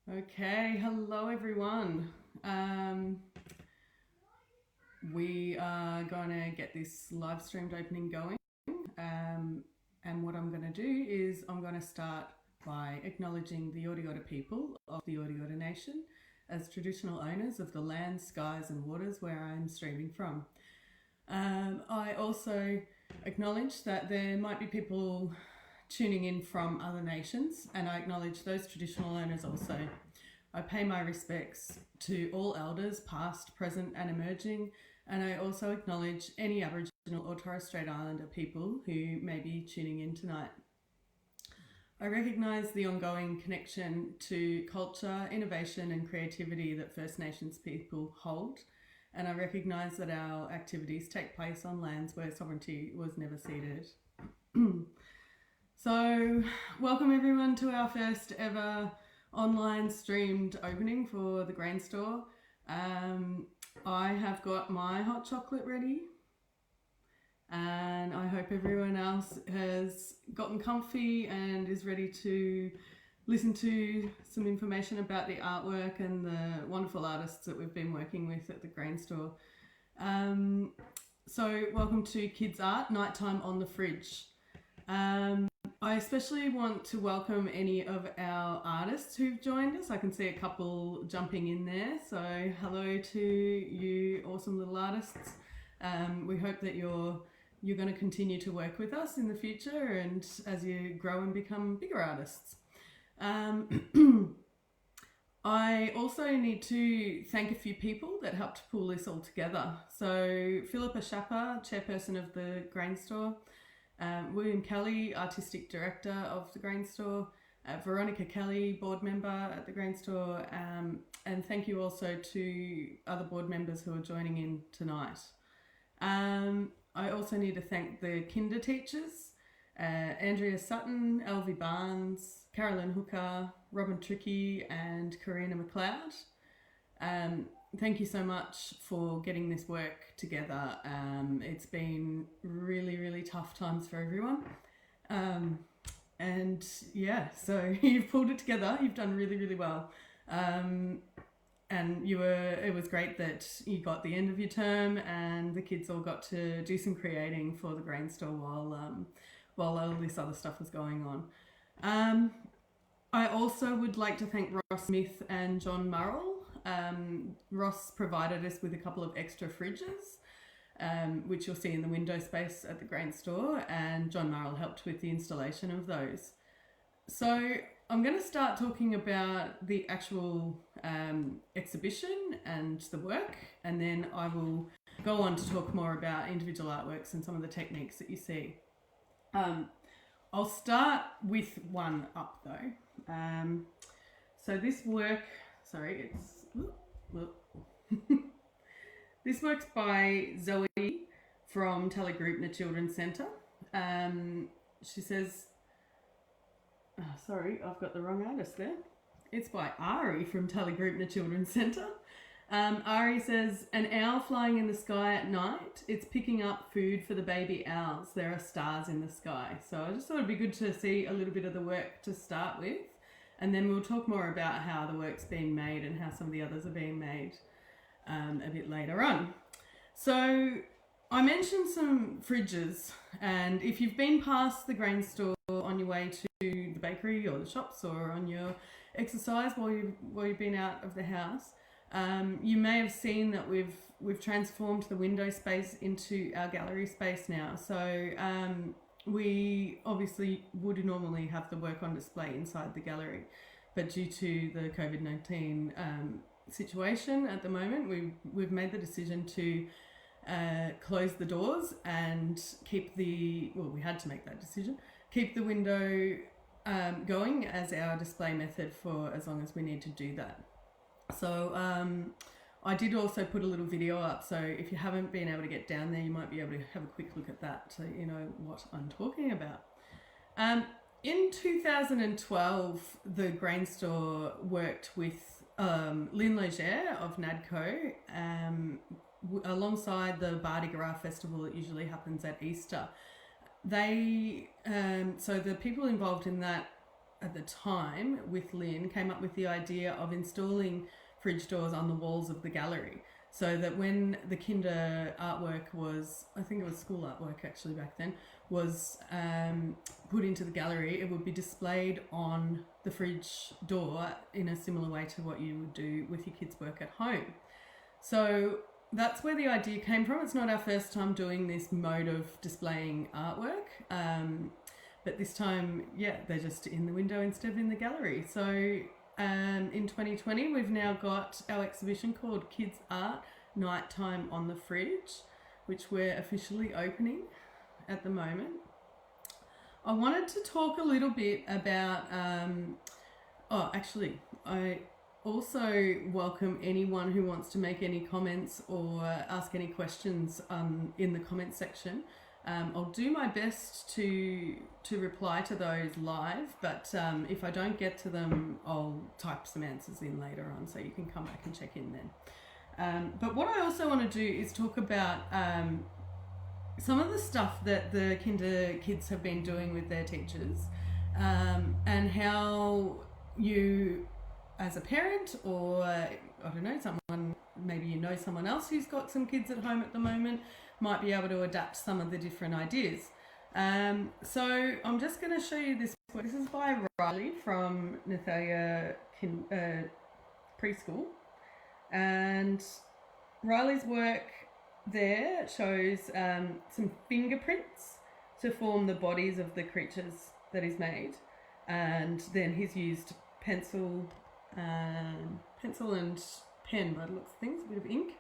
Okay, hello everyone. We are going to get this live streamed opening going. And what I'm going to do is I'm going to start by acknowledging the Ordiota people of the Ordiota Nation as traditional owners of the land, skies and waters where I'm streaming from. I also acknowledge that there might be people tuning in from other nations, and I acknowledge those traditional owners also. I pay my respects to all elders, past, present and emerging, and I also acknowledge any Aboriginal or Torres Strait Islander people who may be tuning in tonight. I recognise the ongoing connection to culture, innovation and creativity that First Nations people hold, and I recognise that our activities take place on lands where sovereignty was never ceded. So, welcome everyone to our first ever online streamed opening for the grain store. I have got my hot chocolate ready, and I hope everyone else has gotten comfy and is ready to listen to some information about the artwork and the wonderful artists that we've been working with at the grain store. So welcome to Kiddzz Art, Nighttime on the Fridge. I especially want to welcome any of our artists who've joined us. I can see a couple jumping in there. So hello to you awesome little artists. We hope that you're going to continue to work with us in the future and as you grow and become bigger artists. I also need to thank a few people that helped pull this all together. So Philippa Schapper, chairperson of the grain store, William Kelly, Artistic Director of the Grain Store, Veronica Kelly, Board Member at the Grain Store, and thank you also to other board members who are joining in tonight. I also need to thank the kinder teachers, Andrea Sutton, Elvie Barnes, Carolyn Hooker, Robin Tricky and Karina McLeod. Thank you so much for getting this work together. It's been really, really tough times for everyone. And yeah, so you've pulled it together. You've done really, really well. And it was great that you got the end of your term and the kids all got to do some creating for the grain store while all this other stuff was going on. I also would like to thank Ross Smith and John Murrell. Ross provided us with a couple of extra fridges, which you'll see in the window space at the grain store, and John Murrell helped with the installation of those. So I'm going to start talking about the actual exhibition and the work, and then I will go on to talk more about individual artworks and some of the techniques that you see. I'll start with one up though. So this work, sorry, it's this work's by Zoe from Telegroupner Children's Centre. She says, sorry, I've got the wrong artist there. It's by Ari from Telegroupner Children's Centre. Ari says, an owl flying in the sky at night. It's picking up food for the baby owls. There are stars in the sky. So I just thought it'd be good to see a little bit of the work to start with. And then we'll talk more about how the work's being made and how some of the others are being made a bit later on. So I mentioned some fridges, and if you've been past the grain store on your way to the bakery or the shops or on your exercise while you've been out of the house, you may have seen that we've transformed the window space into our gallery space now. So we obviously would normally have the work on display inside the gallery, but due to the COVID-19 situation at the moment, we've made the decision to close the doors and we had to make that decision, keep the window going as our display method for as long as we need to do that. So I did also put a little video up, so if you haven't been able to get down there, you might be able to have a quick look at that so you know what I'm talking about. In 2012, the grain store worked with Lynn Leger of NADCO alongside the Bardi Gras festival that usually happens at Easter. So the people involved in that at the time with Lynn came up with the idea of installing fridge doors on the walls of the gallery, so that when the kinder artwork was, I think it was school artwork actually back then, was put into the gallery, it would be displayed on the fridge door in a similar way to what you would do with your kids' work at home. So that's where the idea came from. It's not our first time doing this mode of displaying artwork, but this time, yeah, they're just in the window instead of in the gallery. So in 2020, we've now got our exhibition called Kiddzz Art Nighttime on the Fridge, which we're officially opening at the moment. I wanted to talk a little bit about, I also welcome anyone who wants to make any comments or ask any questions in the comments section. I'll do my best to reply to those live, but if I don't get to them, I'll type some answers in later on, so you can come back and check in then. But what I also want to do is talk about some of the stuff that the kinder kids have been doing with their teachers, and how you, as a parent, or I don't know, someone, maybe you know someone else who's got some kids at home at the moment, might be able to adapt some of the different ideas. So I'm just going to show you this work. This is by Riley from Nathalia Preschool, and Riley's work there shows some fingerprints to form the bodies of the creatures that he's made, and then he's used pencil and pen by the looks of things, a bit of ink,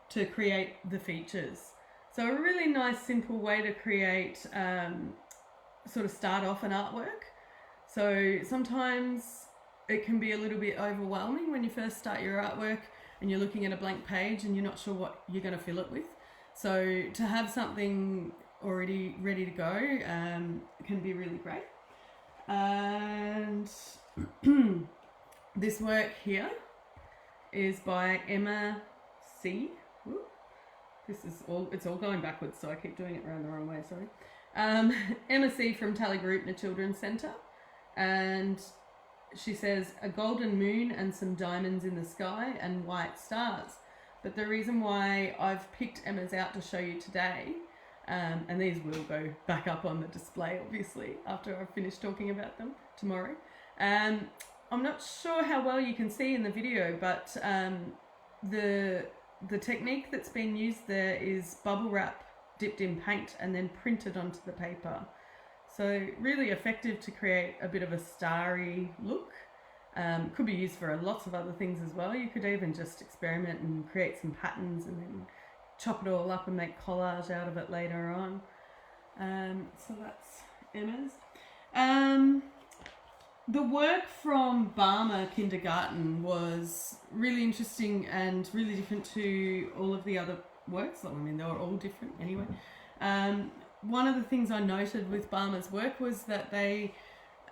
to create the features. So a really nice simple way to create, sort of start off an artwork. So sometimes it can be a little bit overwhelming when you first start your artwork and you're looking at a blank page and you're not sure what you're going to fill it with. So to have something already ready to go can be really great. And this work here is by Emma C. Ooh. It's all going backwards, so I keep doing it around the wrong way, sorry. Emma C. from Tally Group Children's Centre, and she says, a golden moon and some diamonds in the sky and white stars. But the reason why I've picked Emma's out to show you today, and these will go back up on the display obviously after I've finished talking about them tomorrow. I'm not sure how well you can see in the video, but the technique that's been used there is bubble wrap dipped in paint and then printed onto the paper. So really effective to create a bit of a starry look. Could be used for lots of other things as well. You could even just experiment and create some patterns and then chop it all up and make collage out of it later on. So that's Emma's. The work from Barmer Kindergarten was really interesting and really different to all of the other works. I mean, they were all different anyway. One of the things I noted with Barmer's work was that they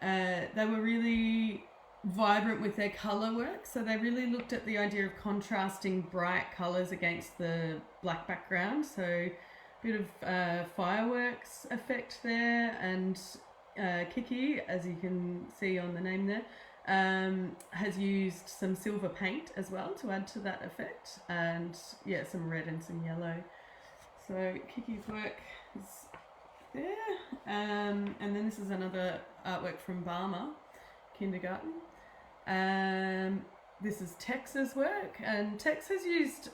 were really vibrant with their colour work. So they really looked at the idea of contrasting bright colours against the black background. So a bit of fireworks effect there, and Kiki, as you can see on the name there, has used some silver paint as well to add to that effect, and yeah, some red and some yellow. So Kiki's work is there, and then this is another artwork from Barmer Kindergarten. This is Tex's work, and Tex has used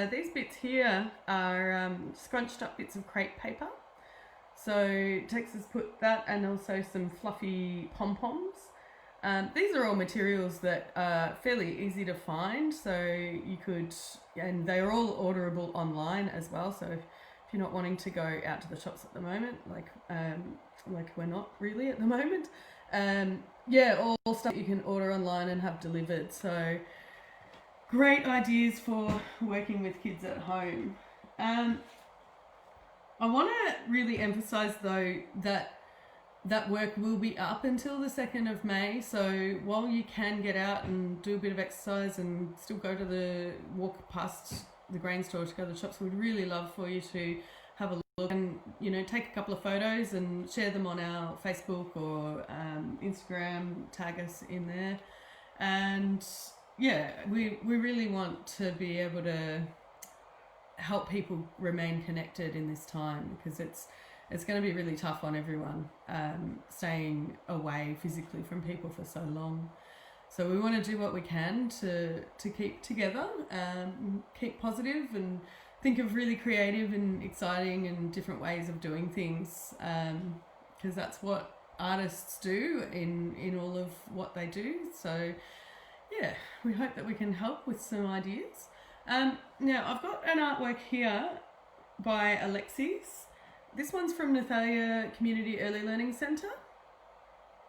these bits here are scrunched up bits of crepe paper. So Tex has put that, and also some fluffy pom-poms. These are all materials that are fairly easy to find, so you could, and they're all orderable online as well. So if you're not wanting to go out to the shops at the moment, like we're not really at the moment, yeah, all stuff you can order online and have delivered. So great ideas for working with kids at home. I want to really emphasise though that work will be up until the 2nd of May. So while you can get out and do a bit of exercise and still walk past the grain store to go to the shops, we'd really love for you to have a look and, you know, take a couple of photos and share them on our Facebook or Instagram, tag us in there. And yeah, we really want to be able to help people remain connected in this time, because it's going to be really tough on everyone, staying away physically from people for so long. So we want to do what we can to keep together, keep positive, and think of really creative and exciting and different ways of doing things, because that's what artists do in all of what they do. So yeah, we hope that we can help with some ideas. Now I've got an artwork here by Alexis. This one's from Nathalia Community Early Learning Centre.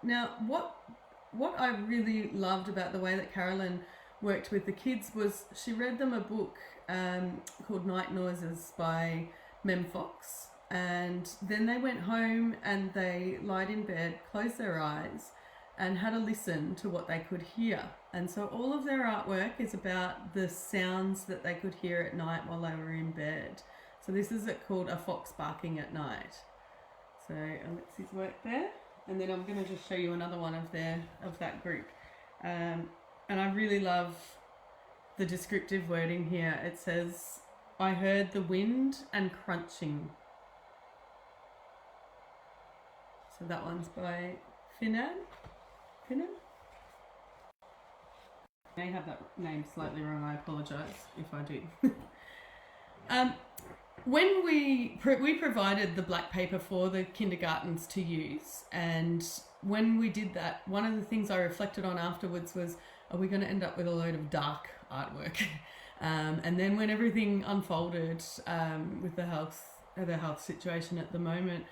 Now what I really loved about the way that Carolyn worked with the kids was she read them a book called Night Noises by Mem Fox, and then they went home and they lied in bed, closed their eyes, and had a listen to what they could hear. And so all of their artwork is about the sounds that they could hear at night while they were in bed. So this is called A Fox Barking at Night. So Alexi's work there. And then I'm going to just show you another one of that group. And I really love the descriptive wording here. It says, I heard the wind and crunching. So that one's by Finan. I may have that name slightly wrong, I apologise if I do. When we provided the black paper for the kindergartens to use, and when we did that, one of the things I reflected on afterwards was, are we going to end up with a load of dark artwork? And then when everything unfolded with the health situation at the moment,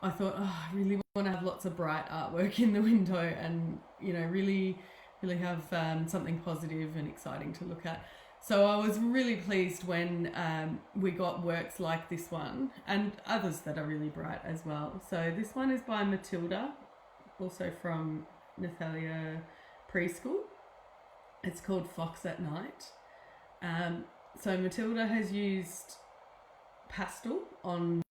I thought, I really want to have lots of bright artwork in the window, and you know, really have something positive and exciting to look at. So I was really pleased when we got works like this one, and others that are really bright as well. So this one is by Matilda, also from Nathalia Preschool. It's called Fox at Night. So Matilda has used pastel on,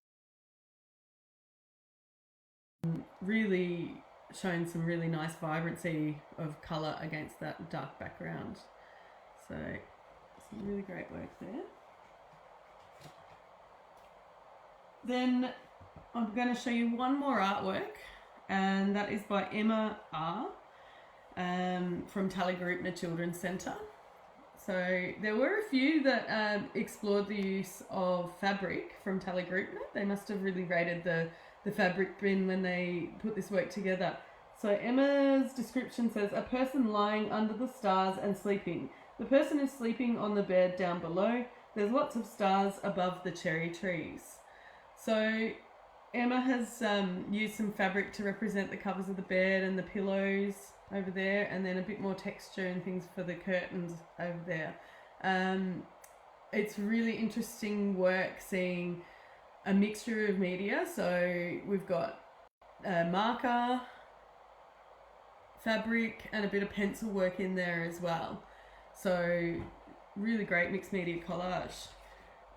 really showing some really nice vibrancy of colour against that dark background. So some really great work there. Then I'm going to show you one more artwork, and that is by Emma R. From Tallygroupner Children's Centre. So there were a few that explored the use of fabric from Tallygroupner. They must have really rated the fabric bin when they put this work together. So Emma's description says, a person lying under the stars and sleeping. The person is sleeping on the bed down below. There's lots of stars above the cherry trees. So Emma has used some fabric to represent the covers of the bed and the pillows over there, and then a bit more texture and things for the curtains over there. It's really interesting work seeing a mixture of media. So we've got marker, fabric, and a bit of pencil work in there as well. So really great mixed media collage.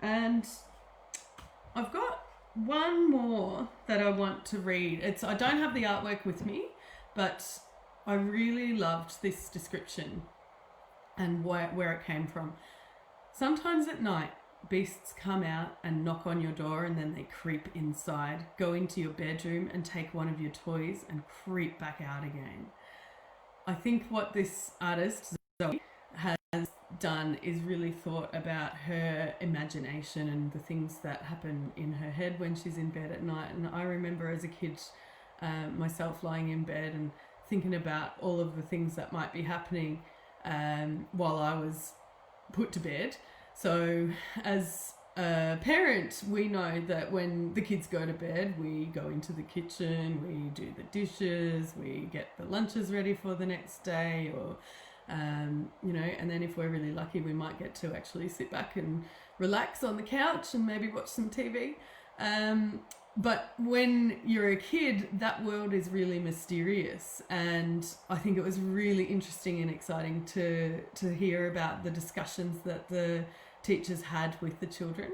And I've got one more that I want to read. I don't have the artwork with me, but I really loved this description and where it came from. Sometimes at night, beasts come out and knock on your door, and then they creep inside, go into your bedroom and take one of your toys and creep back out again. I think what this artist Zoe has done is really thought about her imagination and the things that happen in her head when she's in bed at night. And I remember as a kid myself lying in bed and thinking about all of the things that might be happening while I was put to bed. So as a parent, we know that when the kids go to bed, we go into the kitchen, we do the dishes, we get the lunches ready for the next day, or you know, and then if we're really lucky, we might get to actually sit back and relax on the couch and maybe watch some TV. But when you're a kid, that world is really mysterious, and I think it was really interesting and exciting to hear about the discussions that the teachers had with the children,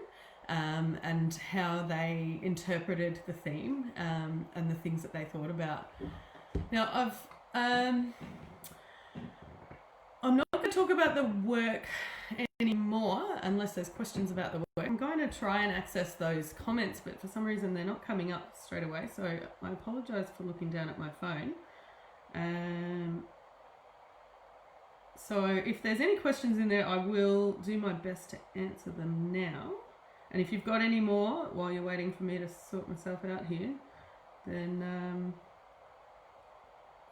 and how they interpreted the theme and the things that they thought about. Now, I'm not going to talk about the work anymore unless there's questions about the work. I'm going to try and access those comments, but for some reason they're not coming up straight away, so I apologise for looking down at my phone. So if there's any questions in there, I will do my best to answer them now. And if you've got any more while you're waiting for me to sort myself out here, then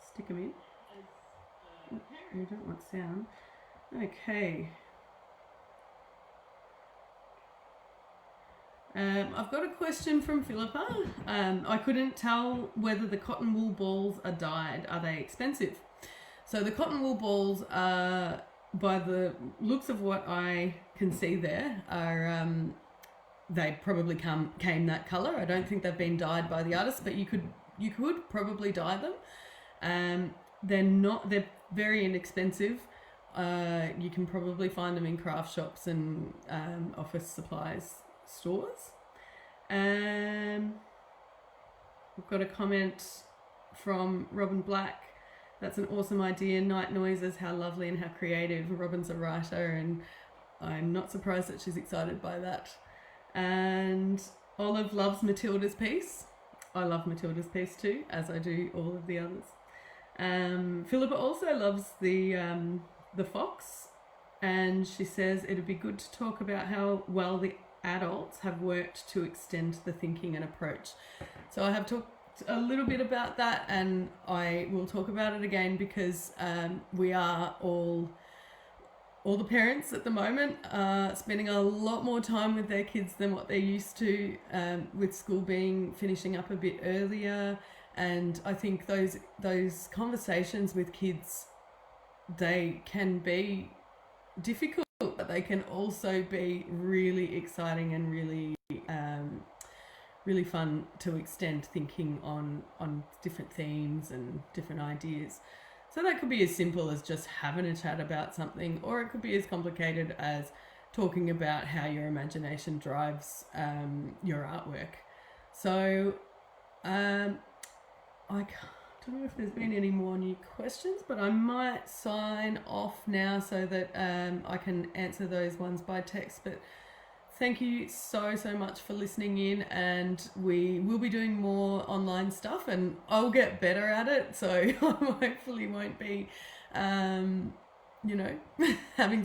stick them in. You don't want sound. Okay. I've got a question from Philippa. I couldn't tell whether the cotton wool balls are dyed. Are they expensive? So the cotton wool balls are, by the looks of what I can see there, are they probably came that colour. I don't think they've been dyed by the artist, but you could probably dye them. They're very inexpensive. You can probably find them in craft shops and office supplies stores. We've got a comment from Robin Black. That's an awesome idea. Night noises, how lovely and how creative. Robin's a writer, and I'm not surprised that she's excited by that. And Olive loves Matilda's piece. I love Matilda's piece too, as I do all of the others. Philippa also loves the fox, and she says it'd be good to talk about how well the adults have worked to extend the thinking and approach. So I have talked a little bit about that, and I will talk about it again because we are all the parents at the moment are spending a lot more time with their kids than what they're used to, with school finishing up a bit earlier. And I think those conversations with kids, they can be difficult, but they can also be really exciting and really really fun to extend thinking on different themes and different ideas. So that could be as simple as just having a chat about something, or it could be as complicated as talking about how your imagination drives your artwork. So I don't know if there's been any more new questions, but I might sign off now so that I can answer those ones by text. But thank you so much for listening in, and we will be doing more online stuff, and I'll get better at it, so I hopefully won't be having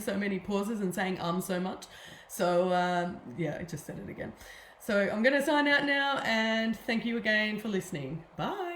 so many pauses and saying so much. So yeah, I just said it again. So I'm going to sign out now, and thank you again for listening. Bye.